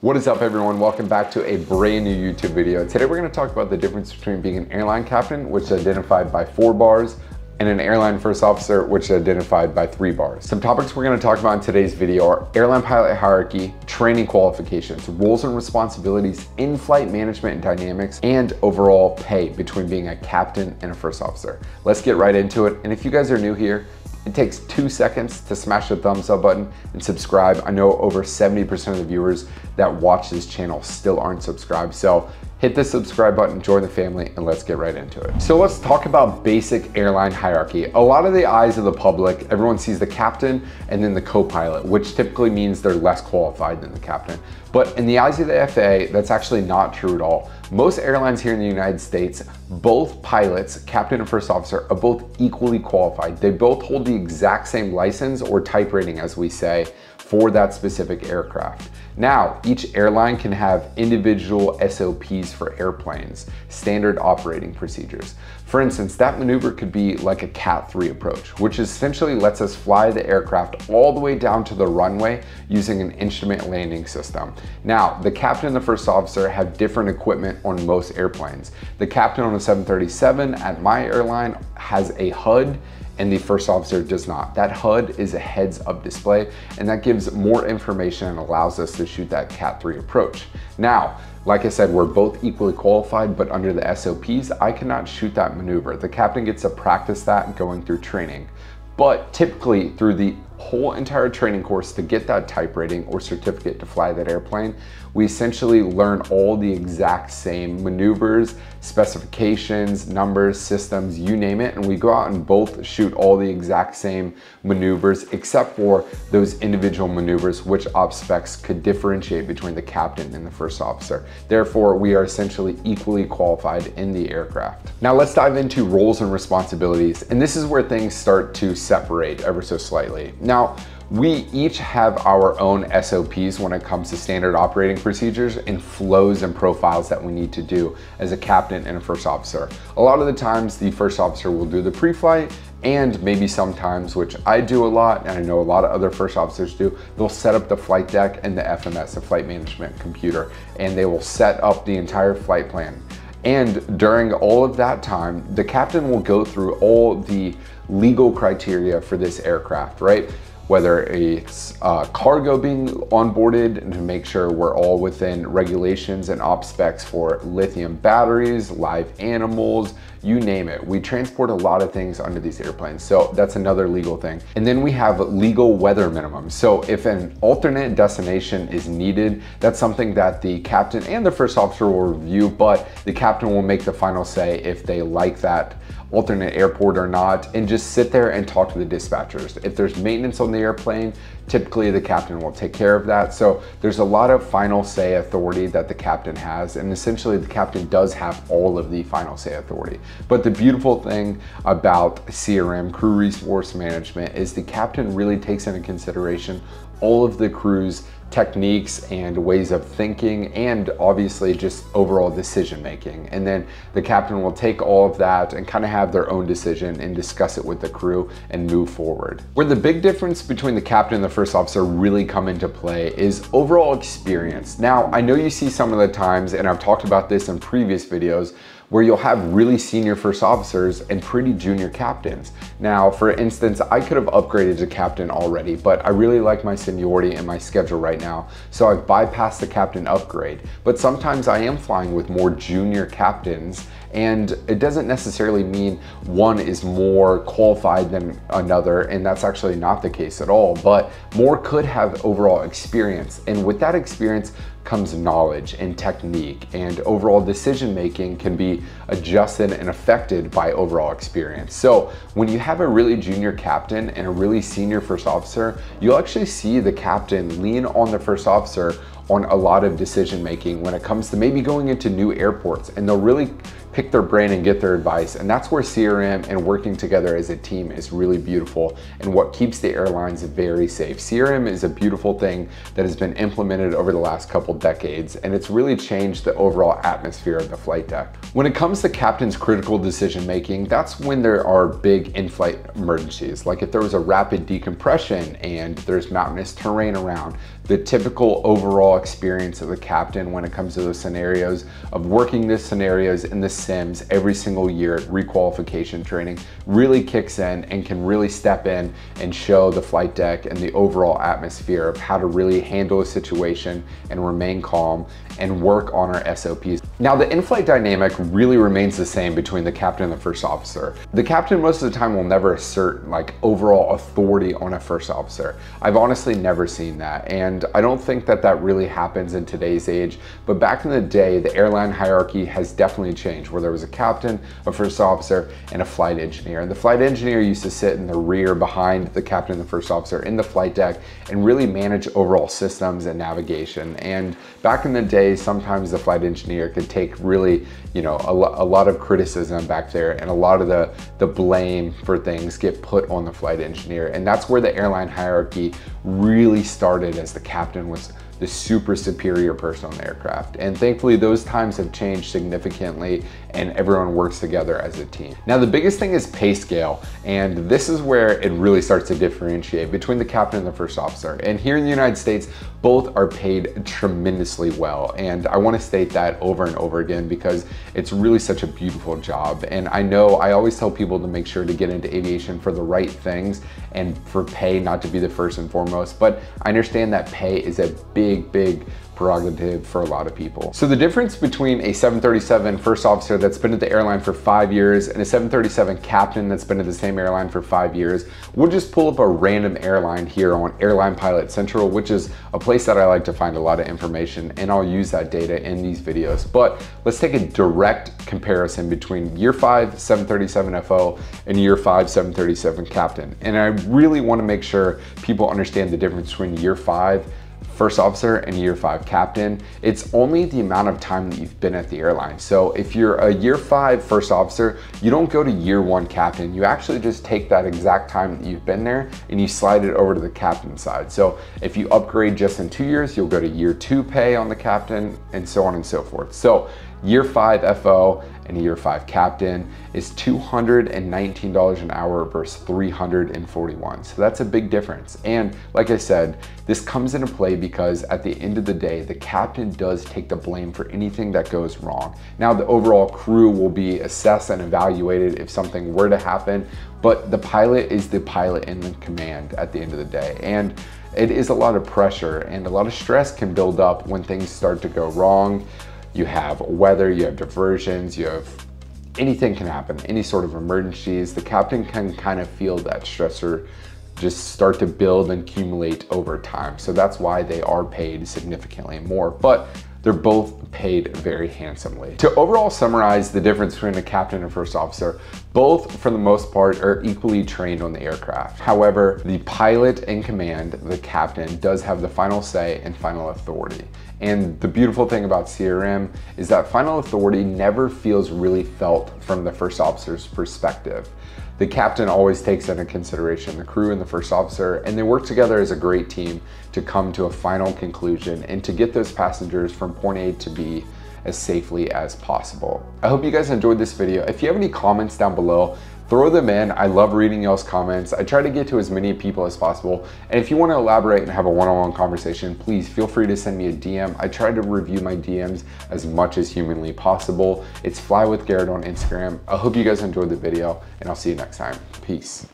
What is up, everyone? Welcome back to a brand new YouTube video. Today we're going to talk about the difference between being an airline captain, which is identified by 4 bars, and an airline first officer, which is identified by 3 bars. Some topics we're going to talk about in today's video are airline pilot hierarchy, training qualifications, roles and responsibilities, in-flight management and dynamics, and overall pay between being a captain and a first officer. Let's get right into it. And if you guys are new here, it takes 2 seconds to smash the thumbs up button and subscribe. I know over 70% of the viewers that watch this channel still aren't subscribed. So hit the subscribe button, join the family, and let's get right into it. So let's talk about basic airline hierarchy. A lot of the eyes of the public, everyone sees the captain and then the co-pilot, which typically means they're less qualified than the captain. But in the eyes of the FAA, that's actually not true at all. Most airlines here in the United States, both pilots, captain and first officer, are both equally qualified. They both hold the exact same license or type rating, as we say, for that specific aircraft. Now, each airline can have individual SOPs for airplanes, standard operating procedures. For instance, that maneuver could be like a Cat 3 approach, which essentially lets us fly the aircraft all the way down to the runway using an instrument landing system. Now, the captain and the first officer have different equipment on most airplanes. The captain on a 737 at my airline has a HUD, and the first officer does not. That HUD is a heads-up display, and that gives more information and allows us to shoot that Cat 3 approach. Now, like I said, we're both equally qualified, but under the SOPs, I cannot shoot that maneuver. The captain gets to practice that going through training. But typically, through the whole entire training course to get that type rating or certificate to fly that airplane, we essentially learn all the exact same maneuvers, specifications, numbers, systems, you name it, and we go out and both shoot all the exact same maneuvers except for those individual maneuvers which ops specs could differentiate between the captain and the first officer. Therefore, we are essentially equally qualified in the aircraft. Now let's dive into roles and responsibilities, and this is where things start to separate ever so slightly. Now, we each have our own SOPs when it comes to standard operating procedures and flows and profiles that we need to do as a captain and a first officer. A lot of the times, the first officer will do the pre-flight, and maybe sometimes, which I do a lot, and I know a lot of other first officers do, they'll set up the flight deck and the FMS, the flight management computer, and they will set up the entire flight plan. And during all of that time, the captain will go through all the legal criteria for this aircraft, right? Whether it's cargo being onboarded and to make sure we're all within regulations and op specs for lithium batteries, live animals, you name it. We transport a lot of things under these airplanes, so that's another legal thing. And then we have legal weather minimums. So if an alternate destination is needed, that's something that the captain and the first officer will review, but the captain will make the final say if they like that alternate airport or not, and just sit there and talk to the dispatchers. If there's maintenance on the airplane, typically the captain will take care of that. So there's a lot of final say authority that the captain has, and essentially the captain does have all of the final say authority. But the beautiful thing about CRM, crew resource management, is the captain really takes into consideration all of the crew's techniques and ways of thinking, and obviously just overall decision making. And then the captain will take all of that and kind of have their own decision and discuss it with the crew and move forward. Where the big difference between the captain and the first officer really come into play is overall experience. Now, I know you see some of the times, and I've talked about this in previous videos, where you'll have really senior first officers and pretty junior captains. Now, for instance, I could have upgraded to captain already, but I really like my seniority and my schedule right now, so I've bypassed the captain upgrade. But sometimes I am flying with more junior captains, and it doesn't necessarily mean one is more qualified than another, and that's actually not the case at all, but more could have overall experience. And with that experience comes knowledge and technique, and overall decision making can be adjusted and affected by overall experience. So when you have a really junior captain and a really senior first officer, you'll actually see the captain lean on the first officer on a lot of decision making when it comes to maybe going into new airports, and they'll really pick their brain and get their advice. And that's where CRM and working together as a team is really beautiful and what keeps the airlines very safe. CRM is a beautiful thing that has been implemented over the last couple decades, and it's really changed the overall atmosphere of the flight deck. When it comes to captain's critical decision making, that's when there are big in-flight emergencies. Like if there was a rapid decompression and there's mountainous terrain around, the typical overall experience of the captain when it comes to those scenarios, of working the scenarios in the sims every single year at requalification training, really kicks in and can really step in and show the flight deck and the overall atmosphere of how to really handle a situation and remain calm and work on our SOPs. Now, the in-flight dynamic really remains the same between the captain and the first officer. The captain most of the time will never assert like overall authority on a first officer. I've honestly never seen that, and I don't think that that really happens in today's age, but back in the day, the airline hierarchy has definitely changed, where there was a captain, a first officer, and a flight engineer. And the flight engineer used to sit in the rear behind the captain and the first officer in the flight deck and really manage overall systems and navigation. And back in the day, sometimes the flight engineer could take really, you know, a lot of criticism back there, and a lot of the blame for things get put on the flight engineer. And that's where the airline hierarchy really started, as the captain was the super superior person on the aircraft. And thankfully those times have changed significantly and everyone works together as a team. Now, the biggest thing is pay scale, and this is where it really starts to differentiate between the captain and the first officer. And here in the United States, both are paid tremendously well. And I want to state that over and over again because it's really such a beautiful job. And I know I always tell people to make sure to get into aviation for the right things and for pay not to be the first and foremost, but I understand that pay is a big prerogative for a lot of people. So the difference between a 737 first officer that's been at the airline for 5 years and a 737 captain that's been at the same airline for 5 years, we'll just pull up a random airline here on Airline Pilot Central, which is a place that I like to find a lot of information, and I'll use that data in these videos. But let's take a direct comparison between year 5 737 FO and year 5 737 captain. And I really want to make sure people understand the difference between year 5 first officer and year 5 captain. It's only the amount of time that you've been at the airline. So if you're a year 5 first officer, you don't go to year 1 captain. You actually just take that exact time that you've been there and you slide it over to the captain side. So if you upgrade just in 2 years, you'll go to year 2 pay on the captain, and so on and so forth. So year 5 FO and year 5 captain is $219 an hour versus $341. So that's a big difference. And like I said, this comes into play because at the end of the day, the captain does take the blame for anything that goes wrong. Now, the overall crew will be assessed and evaluated if something were to happen, but the pilot is the pilot in the command at the end of the day. And it is a lot of pressure and a lot of stress can build up when things start to go wrong. You have weather, you have diversions, you have anything can happen, any sort of emergencies. The captain can kind of feel that stressor just start to build and accumulate over time. So that's why they are paid significantly more, but they're both paid very handsomely. To overall summarize the difference between a captain and first officer, both for the most part are equally trained on the aircraft. However, the pilot in command, the captain, does have the final say and final authority. And the beautiful thing about CRM is that final authority never feels really felt from the first officer's perspective. The captain always takes into consideration the crew and the first officer, and they work together as a great team to come to a final conclusion and to get those passengers from point A to B as safely as possible. I hope you guys enjoyed this video. If you have any comments down below, throw them in. I love reading y'all's comments. I try to get to as many people as possible. And if you want to elaborate and have a one-on-one conversation, please feel free to send me a DM. I try to review my DMs as much as humanly possible. It's Fly with Garrett on Instagram. I hope you guys enjoyed the video, and I'll see you next time. Peace.